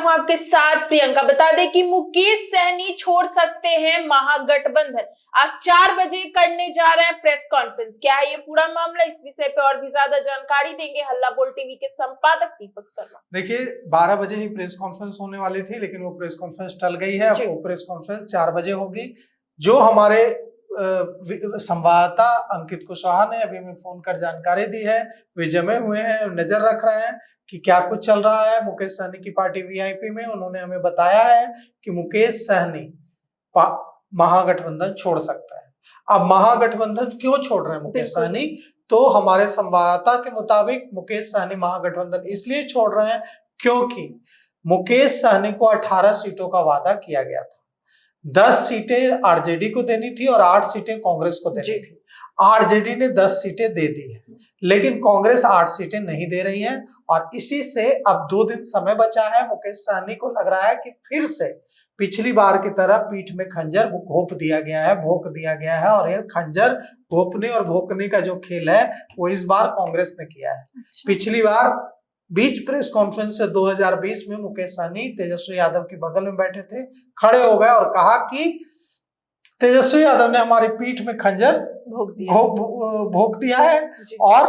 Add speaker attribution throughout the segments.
Speaker 1: हूं आपके साथ प्रियंका। बता दें कि मुकेश सहनी छोड़ सकते हैं महागठबंधन। आज 4 बजे करने जा रहे हैं प्रेस कॉन्फ्रेंस। क्या है ये पूरा मामला, इस विषय पे और भी ज्यादा जानकारी देंगे हल्ला बोल टीवी के संपादक दीपक शर्मा।
Speaker 2: देखिए 12 बजे ही प्रेस कॉन्फ्रेंस होने वाली थी, लेकिन वो प्रेस कॉन्फ्रेंस टल गई है। अब वो प्रेस कॉन्फ्रेंस 4 बजे होगी। जो हमारे संवाददाता अंकित कुशवाहा ने अभी में फोन कर जानकारी दी है, वे जमे हुए हैं, नजर रख रहे हैं कि क्या कुछ चल रहा है मुकेश सहनी की पार्टी वीआईपी में। उन्होंने हमें बताया है कि मुकेश सहनी महागठबंधन छोड़ सकता है। अब महागठबंधन क्यों छोड़ रहे हैं मुकेश सहनी, तो हमारे संवाददाता के मुताबिक मुकेश सहनी महागठबंधन इसलिए छोड़ रहे हैं क्योंकि मुकेश सहनी को 18 सीटों का वादा किया गया था। 10 सीटें आरजेडी को देनी थी और 8 सीटें कांग्रेस को देनी थी। आरजेडी ने 10 सीटें दे दी है, लेकिन कांग्रेस 8 सीटें नहीं दे रही है। और इसी से अब 2 दिन समय बचा है। मुकेश सहनी को लग रहा है कि फिर से पिछली बार की तरह पीठ में खंजर घोंप दिया गया है, भोंक दिया गया है। और ये खंजर घोंपने और भोंकने का जो खेल है वो इस बार कांग्रेस ने किया है। पिछली बार बीच प्रेस कॉन्फ्रेंस से 2020 में मुकेश सहनी तेजस्वी यादव के बगल में बैठे थे, खड़े हो गए और कहा कि तेजस्वी यादव ने हमारी पीठ में खंजर भोंक दिया है और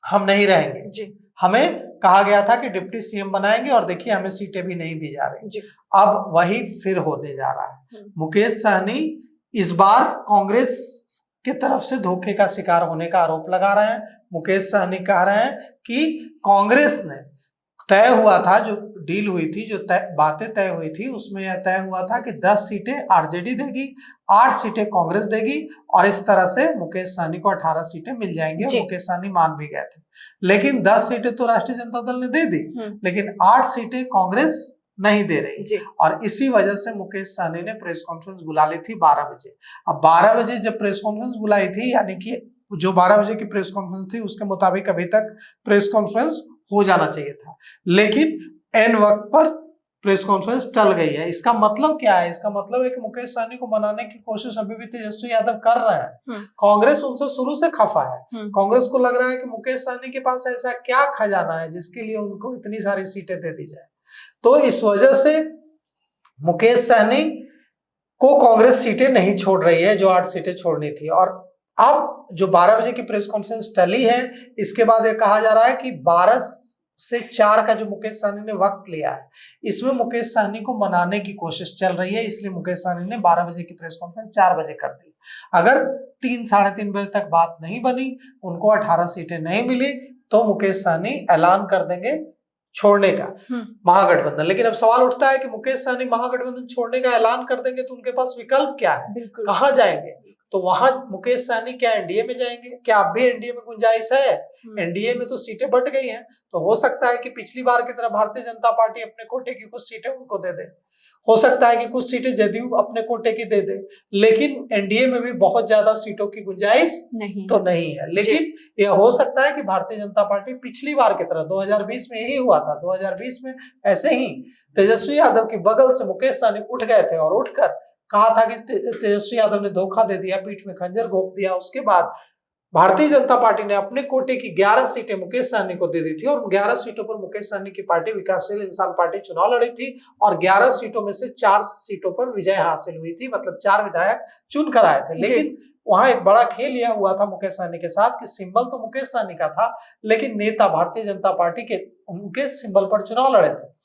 Speaker 2: हम नहीं रहेंगे। हमें कहा गया था कि डिप्टी सीएम बनाएंगे और देखिए हमें सीटें भी नहीं दी जा रही। अब वही फिर होने जा रहा है। मुकेश सहनी इस बार कांग्रेस की तरफ से धोखे का शिकार होने का आरोप लगा रहे हैं। मुकेश सहनी कह रहे हैं कि कांग्रेस ने तय हुआ था, जो डील हुई थी, जो बातें तय हुई थी, उसमें यह तय हुआ था कि 10 सीटें आरजेडी देगी, 8 सीटें कांग्रेस देगी और इस तरह से मुकेश सहनी को 18 सीटें मिल जाएंगी। और मुकेश सहनी मान भी गए थे। लेकिन 10 सीटें तो राष्ट्रीय जनता दल ने दे दी, लेकिन 8 सीटें कांग्रेस नहीं दे रही। और इसी वजह से मुकेश सहनी ने प्रेस कॉन्फ्रेंस बुला ली थी 12 बजे। अब 12 बजे जब प्रेस कॉन्फ्रेंस बुलाई थी, यानी कि जो 12 बजे की प्रेस कॉन्फ्रेंस थी उसके मुताबिक अभी तक प्रेस कॉन्फ्रेंस हो जाना चाहिए था, लेकिन एन वक्त पर प्रेस कॉन्फ्रेंस टल गई है। इसका मतलब क्या है? इसका मतलब है कि मुकेश सहनी को मनाने की कोशिश अभी भी तेजस्वी यादव कर रहे हैं। कांग्रेस उनसे शुरू से खफा है। कांग्रेस को लग रहा है कि मुकेश सहनी के पास ऐसा क्या खजाना है जिसके लिए उनको इतनी सारी सीटें दे दी जाए। तो इस वजह से मुकेश सहनी को कांग्रेस सीटें नहीं छोड़ रही है, जो 8 सीटें छोड़नी थी। और अब जो 12 बजे की प्रेस कॉन्फ्रेंस टली है, इसके बाद ये कहा जा रहा है कि 12 से 4 का जो मुकेश सहनी ने वक्त लिया है, इसमें मुकेश सहनी को मनाने की कोशिश चल रही है। इसलिए मुकेश सहनी ने 12 बजे की प्रेस कॉन्फ्रेंस 4 बजे कर दी। अगर 3 साढ़े 3 बजे तक बात नहीं बनी, उनको 18 सीटें नहीं मिली, तो मुकेश सहनी ऐलान कर देंगे छोड़ने का महागठबंधन। लेकिन अब सवाल उठता है कि मुकेश सहनी महागठबंधन छोड़ने का ऐलान कर देंगे तो उनके पास विकल्प क्या है, कहां जाएंगे? तो वहां मुकेश सहनी क्या एनडीए में जाएंगे? क्या अब भी एनडीए में गुंजाइश है? एनडीए में तो सीटें बट गई हैं, तो हो सकता है कि पिछली बार की तरह भारतीय जनता पार्टी अपने कोटे की कुछ सीटें उनको दे दे। हो सकता है कि कुछ सीटें जदयू अपने कोटे की दे दे, लेकिन एनडीए में भी बहुत ज्यादा सीटों की गुंजाइश तो नहीं है। लेकिन यह हो सकता है कि भारतीय जनता पार्टी पिछली बार की तरह 2020 में यही हुआ था। 2020 में ऐसे ही तेजस्वी यादव की बगल से मुकेश सहनी उठ गए थे और उठकर कहा था कि तेजस्वी यादव ने धोखा दे दिया, पीठ में खंजर घोंप दिया। उसके बाद भारतीय जनता पार्टी ने अपने कोटे की 11 सीटें मुकेश सहनी को दे दी थी और 11 सीटों पर मुकेश सहनी की पार्टी विकासशील इंसान पार्टी चुनाव लड़ी थी और 11 सीटों में से 4 सीटों पर विजय हासिल हुई थी, मतलब 4 विधायक चुन कर आए थे। लेकिन वहां एक बड़ा खेल यह हुआ था मुकेश सहनी के साथ कि सिंबल तो मुकेश सहनी का था, लेकिन नेता भारतीय जनता पार्टी के उनके सिंबल पर चुनाव लड़े थे।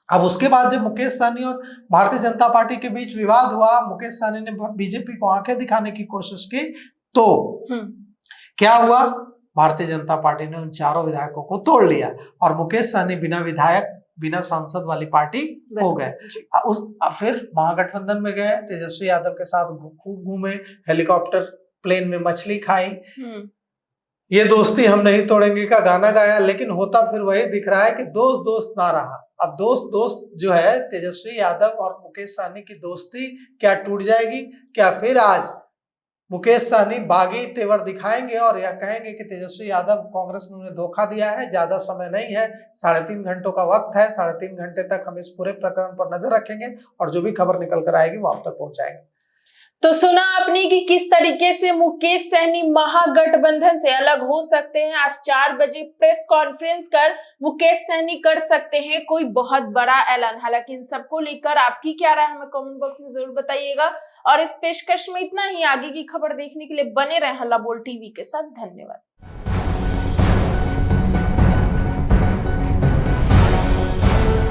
Speaker 2: अब उसके बाद जब मुकेश सहनी और भारतीय जनता पार्टी के बीच विवाद हुआ, मुकेश सहनी ने बीजेपी को आंखें दिखाने की कोशिश की, तो क्या हुआ? भारतीय जनता पार्टी ने उन 4 विधायकों को तोड़ लिया और मुकेश सहनी बिना विधायक, बिना सांसद वाली पार्टी हो गए। फिर महागठबंधन में गए, तेजस्वी यादव के साथ खूब घूमे, हेलीकॉप्टर प्लेन में मछली खाई, ये दोस्ती हम नहीं तोड़ेंगे का गाना गाया। लेकिन होता फिर वही दिख रहा है कि दोस्त दोस्त ना रहा। अब दोस्त जो है तेजस्वी यादव और मुकेश सहनी की दोस्ती क्या टूट जाएगी? क्या फिर आज मुकेश सहनी बागी तेवर दिखाएंगे और यह कहेंगे कि तेजस्वी यादव कांग्रेस ने उन्हें धोखा दिया है, ज्यादा समय नहीं है, 3.5 घंटों का वक्त है, 3.5 घंटे तक हम इस पूरे प्रकरण पर नजर रखेंगे और जो भी खबर निकल कर आएगी वो आप तक पहुंचाएंगे।
Speaker 1: तो सुना आपने कि किस तरीके से मुकेश सहनी महागठबंधन से अलग हो सकते हैं। आज 4 बजे प्रेस कॉन्फ्रेंस कर मुकेश सहनी कर सकते हैं कोई बहुत बड़ा ऐलान। हालांकि इन सबको लेकर आपकी क्या राय हमें कमेंट बॉक्स में जरूर बताइएगा। और इस पेशकश में इतना ही। आगे की खबर देखने के लिए बने रहें हल्ला बोल टीवी के साथ। धन्यवाद।